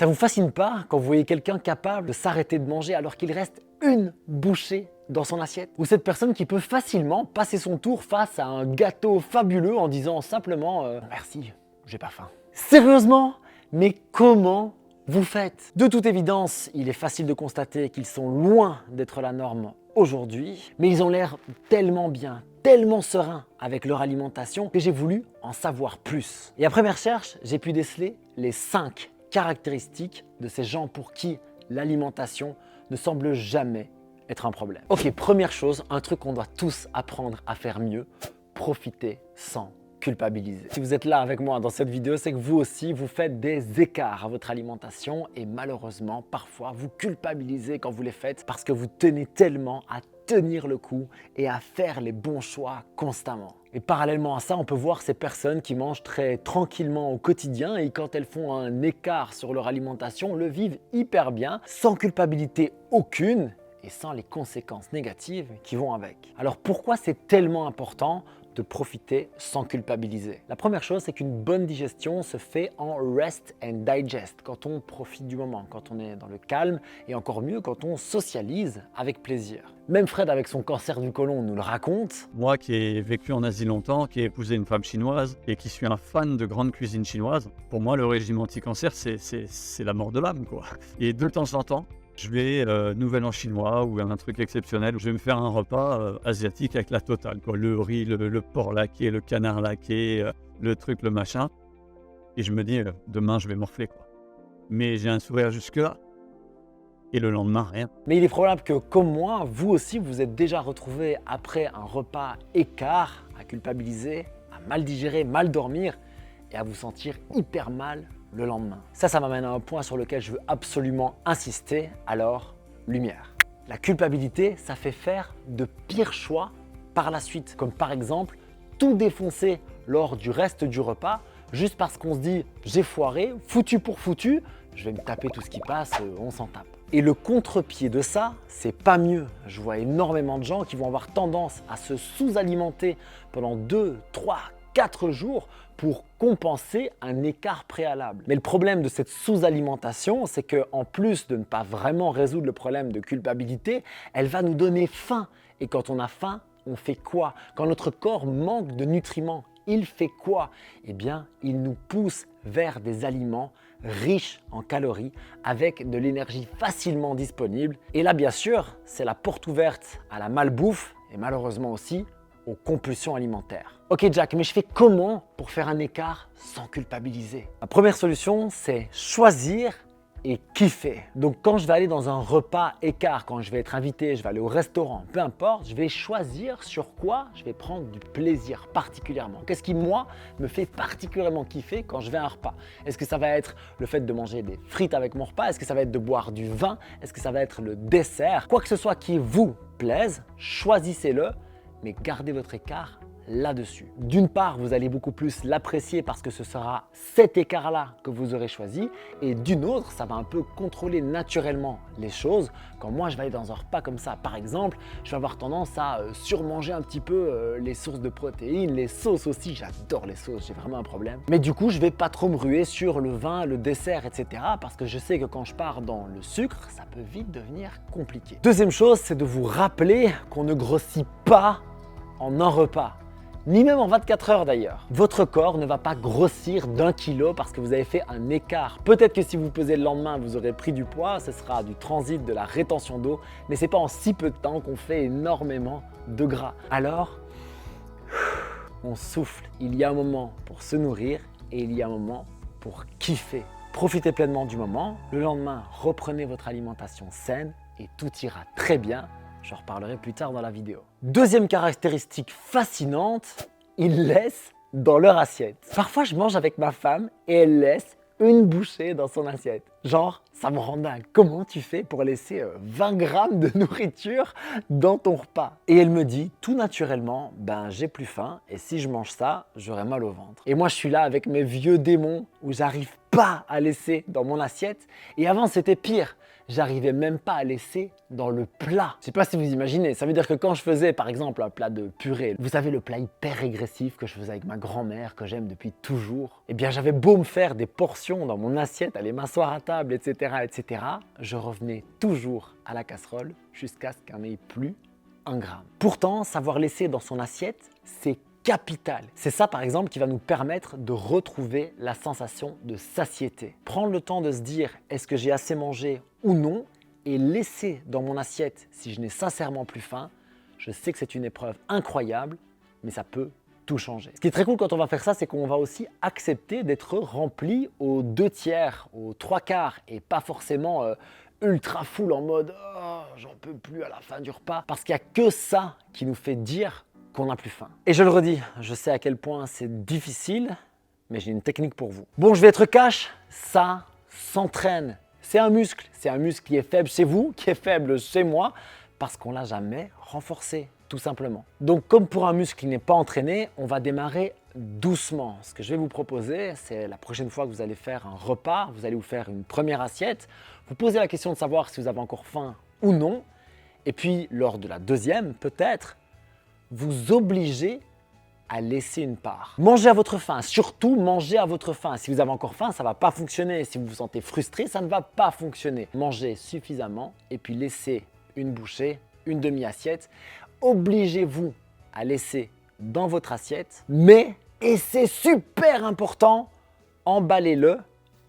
Ça vous fascine pas quand vous voyez quelqu'un capable de s'arrêter de manger alors qu'il reste une bouchée dans son assiette? Ou cette personne qui peut facilement passer son tour face à un gâteau fabuleux en disant simplement merci, j'ai pas faim. Sérieusement? Mais comment vous faites? De toute évidence, il est facile de constater qu'ils sont loin d'être la norme aujourd'hui, mais ils ont l'air tellement bien, tellement sereins avec leur alimentation que j'ai voulu en savoir plus. Et après mes recherches, j'ai pu déceler les 5 caractéristiques de ces gens pour qui l'alimentation ne semble jamais être un problème. Ok, première chose, un truc qu'on doit tous apprendre à faire mieux, profiter sans culpabiliser. Si vous êtes là avec moi dans cette vidéo, c'est que vous aussi, vous faites des écarts à votre alimentation et malheureusement, parfois, vous culpabilisez quand vous les faites parce que vous tenez tellement à tenir le coup et à faire les bons choix constamment. Et parallèlement à ça, on peut voir ces personnes qui mangent très tranquillement au quotidien et quand elles font un écart sur leur alimentation, le vivent hyper bien, sans culpabilité aucune et sans les conséquences négatives qui vont avec. Alors pourquoi c'est tellement important de profiter sans culpabiliser? La première chose, c'est qu'une bonne digestion se fait en rest and digest, quand on profite du moment, quand on est dans le calme et encore mieux quand on socialise avec plaisir. Même Fred avec son cancer du côlon nous le raconte. Moi qui ai vécu en Asie longtemps, qui ai épousé une femme chinoise et qui suis un fan de grande cuisine chinoise, pour moi le régime anti-cancer c'est la mort de l'âme quoi. Et de temps en temps, je vais Nouvel An chinois ou un truc exceptionnel. Je vais me faire un repas asiatique avec la totale, quoi. Le riz, le porc laqué, le canard laqué, le truc, le machin. Et je me dis, demain je vais morfler, quoi. Mais j'ai un sourire jusque-là. Et le lendemain, rien. Mais il est probable que, comme moi, vous aussi vous êtes déjà retrouvé après un repas écart à culpabiliser, à mal digérer, mal dormir et à vous sentir hyper mal le lendemain. Ça m'amène à un point sur lequel je veux absolument insister, alors lumière. La culpabilité, ça fait faire de pires choix par la suite, comme par exemple tout défoncer lors du reste du repas, juste parce qu'on se dit j'ai foiré, foutu pour foutu, je vais me taper tout ce qui passe, on s'en tape. Et le contre-pied de ça, c'est pas mieux. Je vois énormément de gens qui vont avoir tendance à se sous-alimenter pendant 2, 3, 4 jours pour compenser un écart préalable. Mais le problème de cette sous-alimentation, c'est qu'en plus de ne pas vraiment résoudre le problème de culpabilité, elle va nous donner faim. Et quand on a faim, on fait quoi? Quand notre corps manque de nutriments, il fait quoi? Eh bien, il nous pousse vers des aliments riches en calories, avec de l'énergie facilement disponible. Et là, bien sûr, c'est la porte ouverte à la malbouffe et malheureusement aussi aux compulsions alimentaires. Ok Jack, mais je fais comment pour faire un écart sans culpabiliser? La première solution, c'est choisir et kiffer. Donc quand je vais aller dans un repas écart, quand je vais être invité, je vais aller au restaurant, peu importe, je vais choisir sur quoi je vais prendre du plaisir particulièrement. Qu'est-ce qui, moi, me fait particulièrement kiffer quand je vais à un repas? Est-ce que ça va être le fait de manger des frites avec mon repas? Est-ce que ça va être de boire du vin? Est-ce que ça va être le dessert? Quoi que ce soit qui vous plaise, choisissez-le, mais gardez votre écart là-dessus. D'une part, vous allez beaucoup plus l'apprécier parce que ce sera cet écart-là que vous aurez choisi, et d'une autre, ça va un peu contrôler naturellement les choses. Quand moi je vais aller dans un repas comme ça, par exemple, je vais avoir tendance à surmanger un petit peu les sources de protéines, les sauces aussi, j'adore les sauces, j'ai vraiment un problème. Mais du coup, je vais pas trop me ruer sur le vin, le dessert, etc. parce que je sais que quand je pars dans le sucre, ça peut vite devenir compliqué. Deuxième chose, c'est de vous rappeler qu'on ne grossit pas en un repas, ni même en 24 heures d'ailleurs. Votre corps ne va pas grossir d'1 kilo parce que vous avez fait un écart. Peut-être que si vous pesez le lendemain, vous aurez pris du poids, ce sera du transit, de la rétention d'eau, mais c'est pas en si peu de temps qu'on fait énormément de gras. Alors, on souffle. Il y a un moment pour se nourrir et il y a un moment pour kiffer. Profitez pleinement du moment. Le lendemain, reprenez votre alimentation saine et tout ira très bien. J'en reparlerai plus tard dans la vidéo. Deuxième caractéristique fascinante, ils laissent dans leur assiette. Parfois, je mange avec ma femme et elle laisse une bouchée dans son assiette. Genre, ça me rend dingue. Comment tu fais pour laisser 20 grammes de nourriture dans ton repas? Et elle me dit tout naturellement, j'ai plus faim et si je mange ça, j'aurai mal au ventre. Et moi, je suis là avec mes vieux démons où j'arrive pas à laisser dans mon assiette. Et avant, c'était pire. j'arrivais même pas à laisser dans le plat. Je sais pas si vous imaginez, ça veut dire que quand je faisais par exemple un plat de purée, vous savez le plat hyper régressif que je faisais avec ma grand-mère, que j'aime depuis toujours, eh bien j'avais beau me faire des portions dans mon assiette, aller m'asseoir à table, etc., je revenais toujours à la casserole jusqu'à ce qu'il n'y en ait plus un gramme. Pourtant, savoir laisser dans son assiette, c'est capital. C'est ça par exemple qui va nous permettre de retrouver la sensation de satiété. Prendre le temps de se dire est-ce que j'ai assez mangé ou non et laisser dans mon assiette si je n'ai sincèrement plus faim, je sais que c'est une épreuve incroyable, mais ça peut tout changer. Ce qui est très cool quand on va faire ça, c'est qu'on va aussi accepter d'être rempli aux 2/3, aux 3/4 et pas forcément ultra full en mode oh, j'en peux plus à la fin du repas parce qu'il n'y a que ça qui nous fait dire qu'on n'a plus faim. Et je le redis, je sais à quel point c'est difficile, mais j'ai une technique pour vous. Bon, je vais être cash, ça s'entraîne. C'est un muscle qui est faible chez vous, qui est faible chez moi, parce qu'on ne l'a jamais renforcé, tout simplement. Donc comme pour un muscle qui n'est pas entraîné, on va démarrer doucement. Ce que je vais vous proposer, c'est la prochaine fois que vous allez faire un repas, vous allez vous faire une première assiette, vous posez la question de savoir si vous avez encore faim ou non, et puis lors de la deuxième, peut-être, vous obligez à laisser une part. Mangez à votre faim, surtout mangez à votre faim. Si vous avez encore faim, ça ne va pas fonctionner. Si vous vous sentez frustré, ça ne va pas fonctionner. Mangez suffisamment et puis laissez une bouchée, une demi-assiette. Obligez-vous à laisser dans votre assiette, mais, et c'est super important, emballez-le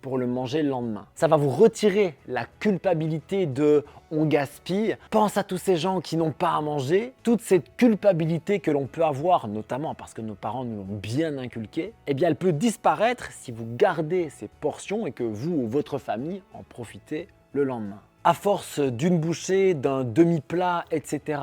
pour le manger le lendemain. Ça va vous retirer la culpabilité de « on gaspille ». Pense à tous ces gens qui n'ont pas à manger. Toute cette culpabilité que l'on peut avoir, notamment parce que nos parents nous l'ont bien inculqué, eh bien elle peut disparaître si vous gardez ces portions et que vous ou votre famille en profitez le lendemain. À force d'une bouchée, d'un demi-plat, etc.,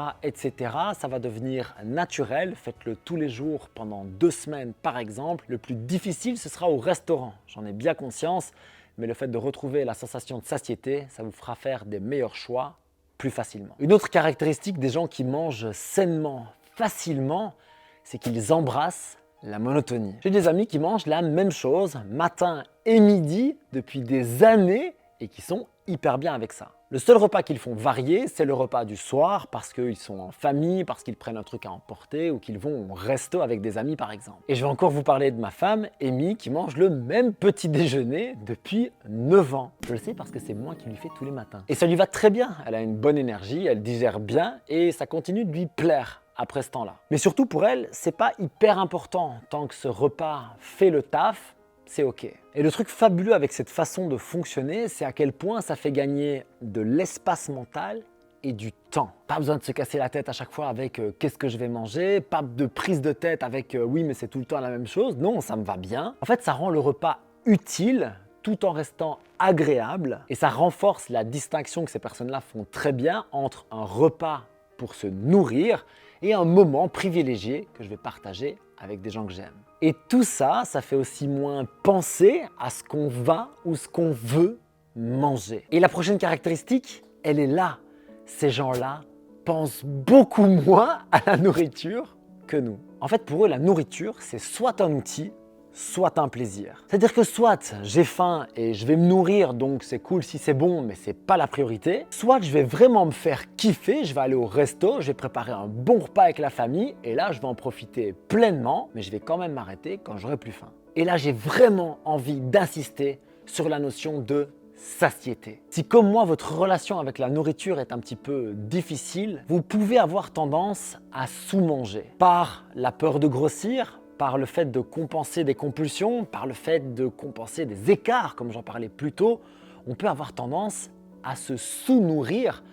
ça va devenir naturel. Faites-le tous les jours pendant 2 semaines par exemple. Le plus difficile, ce sera au restaurant. J'en ai bien conscience, mais le fait de retrouver la sensation de satiété, ça vous fera faire des meilleurs choix plus facilement. Une autre caractéristique des gens qui mangent sainement, facilement, c'est qu'ils embrassent la monotonie. J'ai des amis qui mangent la même chose matin et midi depuis des années et qui sont hyper bien avec ça. Le seul repas qu'ils font varier, c'est le repas du soir parce qu'ils sont en famille, parce qu'ils prennent un truc à emporter ou qu'ils vont au resto avec des amis par exemple. Et je vais encore vous parler de ma femme, Amy, qui mange le même petit déjeuner depuis 9 ans. Je le sais parce que c'est moi qui lui fais tous les matins. Et ça lui va très bien, elle a une bonne énergie, elle digère bien et ça continue de lui plaire après ce temps-là. Mais surtout pour elle, c'est pas hyper important. Tant que ce repas fait le taf, c'est ok. Et le truc fabuleux avec cette façon de fonctionner, c'est à quel point ça fait gagner de l'espace mental et du temps. Pas besoin de se casser la tête à chaque fois avec qu'est-ce que je vais manger, pas de prise de tête avec oui mais c'est tout le temps la même chose, non ça me va bien. En fait ça rend le repas utile tout en restant agréable et ça renforce la distinction que ces personnes-là font très bien entre un repas pour se nourrir et un moment privilégié que je vais partager avec des gens que j'aime. Et tout ça, ça fait aussi moins penser à ce qu'on va ou ce qu'on veut manger. Et la prochaine caractéristique, elle est là. Ces gens-là pensent beaucoup moins à la nourriture que nous. En fait, pour eux, la nourriture, c'est soit un outil, soit un plaisir. C'est-à-dire que soit j'ai faim et je vais me nourrir, donc c'est cool si c'est bon, mais c'est pas la priorité. Soit je vais vraiment me faire kiffer, je vais aller au resto, je vais préparer un bon repas avec la famille, et là je vais en profiter pleinement, mais je vais quand même m'arrêter quand j'aurai plus faim. Et là j'ai vraiment envie d'insister sur la notion de satiété. Si comme moi votre relation avec la nourriture est un petit peu difficile, vous pouvez avoir tendance à sous-manger par la peur de grossir, par le fait de compenser des compulsions, par le fait de compenser des écarts, comme j'en parlais plus tôt, on peut avoir tendance à se sous-nourrir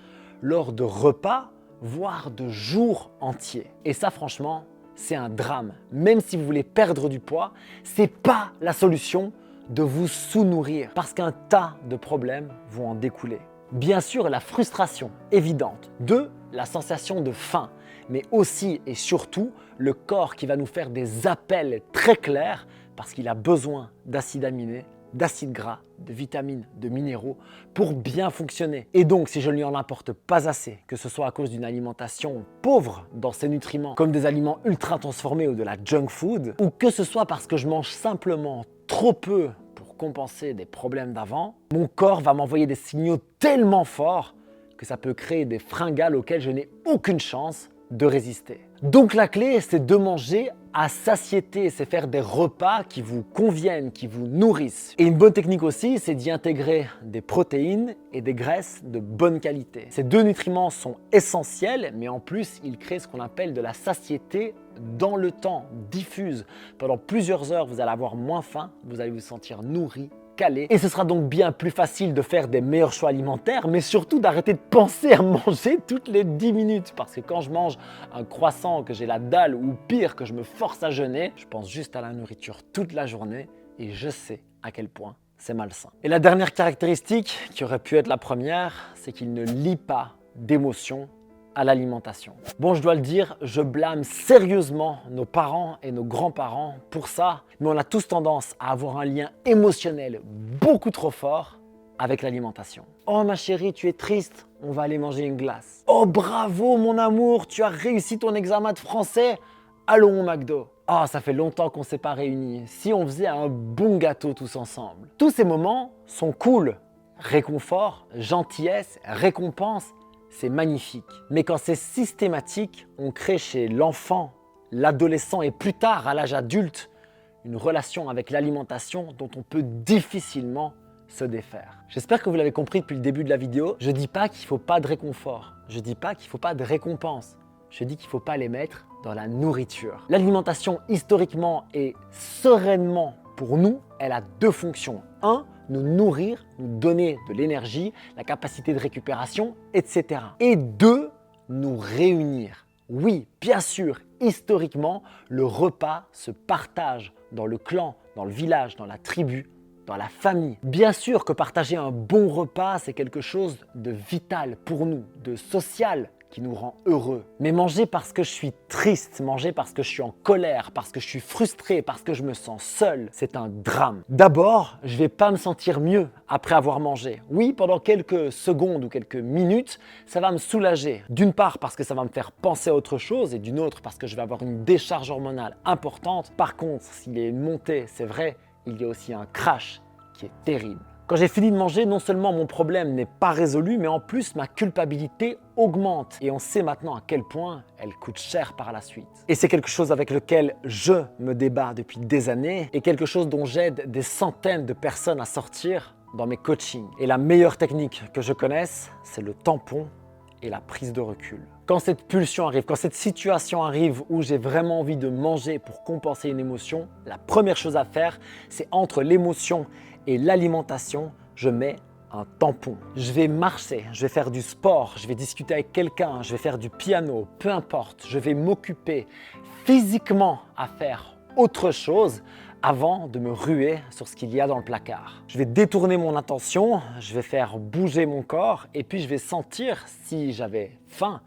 lors de repas, voire de jours entiers. Et ça, franchement, c'est un drame. Même si vous voulez perdre du poids, c'est pas la solution de vous sous-nourrir, parce qu'un tas de problèmes vont en découler. Bien sûr, la frustration évidente, la sensation de faim, mais aussi et surtout le corps qui va nous faire des appels très clairs parce qu'il a besoin d'acides aminés, d'acides gras, de vitamines, de minéraux pour bien fonctionner. Et donc, si je ne lui en apporte pas assez, que ce soit à cause d'une alimentation pauvre dans ses nutriments, comme des aliments ultra transformés ou de la junk food, ou que ce soit parce que je mange simplement trop peu pour pour compenser des problèmes d'avant, mon corps va m'envoyer des signaux tellement forts que ça peut créer des fringales auxquelles je n'ai aucune chance de résister. Donc la clé, c'est de manger à satiété, c'est faire des repas qui vous conviennent, qui vous nourrissent. Et une bonne technique aussi, c'est d'y intégrer des protéines et des graisses de bonne qualité. Ces deux nutriments sont essentiels, mais en plus, ils créent ce qu'on appelle de la satiété dans le temps, diffuse. Pendant plusieurs heures, vous allez avoir moins faim, vous allez vous sentir nourri, calé. Et ce sera donc bien plus facile de faire des meilleurs choix alimentaires, mais surtout d'arrêter de penser à manger toutes les 10 minutes. Parce que quand je mange un croissant, que j'ai la dalle, ou pire, que je me force à jeûner, je pense juste à la nourriture toute la journée et je sais à quel point c'est malsain. Et la dernière caractéristique, qui aurait pu être la première, c'est qu'il ne lie pas d'émotions à l'alimentation. Bon, je dois le dire, je blâme sérieusement nos parents et nos grands-parents pour ça, mais on a tous tendance à avoir un lien émotionnel beaucoup trop fort avec l'alimentation. Oh ma chérie, tu es triste, on va aller manger une glace. Oh bravo mon amour, tu as réussi ton examen de français, allons au McDo. Ah, ça fait longtemps qu'on ne s'est pas réunis, si on faisait un bon gâteau tous ensemble. Tous ces moments sont cool, réconfort, gentillesse, récompense, c'est magnifique. Mais quand c'est systématique, on crée chez l'enfant, l'adolescent et plus tard à l'âge adulte, une relation avec l'alimentation dont on peut difficilement se défaire. J'espère que vous l'avez compris depuis le début de la vidéo. Je ne dis pas qu'il ne faut pas de réconfort. Je ne dis pas qu'il ne faut pas de récompense. Je dis qu'il ne faut pas les mettre dans la nourriture. L'alimentation, historiquement et sereinement pour nous, elle a deux fonctions. Un, nous nourrir, nous donner de l'énergie, la capacité de récupération, etc. Et deux, nous réunir. Oui, bien sûr, historiquement, le repas se partage dans le clan, dans le village, dans la tribu, dans la famille. Bien sûr que partager un bon repas, c'est quelque chose de vital pour nous, de social, qui nous rend heureux. Mais manger parce que je suis triste, manger parce que je suis en colère, parce que je suis frustré, parce que je me sens seul, c'est un drame. D'abord, je ne vais pas me sentir mieux après avoir mangé. Oui, pendant quelques secondes ou quelques minutes, ça va me soulager. D'une part parce que ça va me faire penser à autre chose et d'une autre parce que je vais avoir une décharge hormonale importante. Par contre, s'il y a une montée, c'est vrai, il y a aussi un crash qui est terrible. Quand j'ai fini de manger, non seulement mon problème n'est pas résolu, mais en plus ma culpabilité augmente. Et on sait maintenant à quel point elle coûte cher par la suite. Et c'est quelque chose avec lequel je me débat depuis des années et quelque chose dont j'aide des centaines de personnes à sortir dans mes coachings. Et la meilleure technique que je connaisse, c'est le tampon et la prise de recul. Quand cette pulsion arrive, quand cette situation arrive où j'ai vraiment envie de manger pour compenser une émotion, la première chose à faire, c'est entre l'émotion et l'alimentation, je mets un tampon. Je vais marcher, je vais faire du sport, je vais discuter avec quelqu'un, je vais faire du piano, peu importe. Je vais m'occuper physiquement à faire autre chose avant de me ruer sur ce qu'il y a dans le placard. Je vais détourner mon attention, je vais faire bouger mon corps et puis je vais sentir si j'avais faim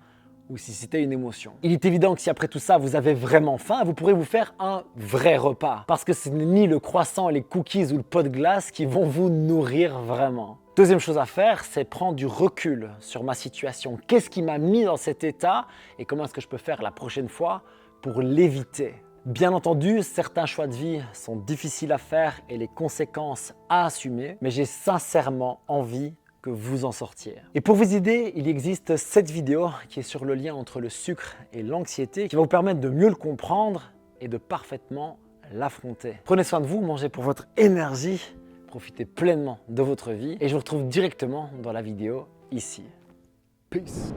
ou si c'était une émotion. Il est évident que si après tout ça, vous avez vraiment faim, vous pourrez vous faire un vrai repas. Parce que ce n'est ni le croissant, les cookies ou le pot de glace qui vont vous nourrir vraiment. Deuxième chose à faire, c'est prendre du recul sur ma situation. Qu'est-ce qui m'a mis dans cet état et comment est-ce que je peux faire la prochaine fois pour l'éviter? Bien entendu, certains choix de vie sont difficiles à faire et les conséquences à assumer, mais j'ai sincèrement envie que vous en sortiez. Et pour vous aider, il existe cette vidéo qui est sur le lien entre le sucre et l'anxiété qui va vous permettre de mieux le comprendre et de parfaitement l'affronter. Prenez soin de vous, mangez pour votre énergie, profitez pleinement de votre vie et je vous retrouve directement dans la vidéo ici. Peace.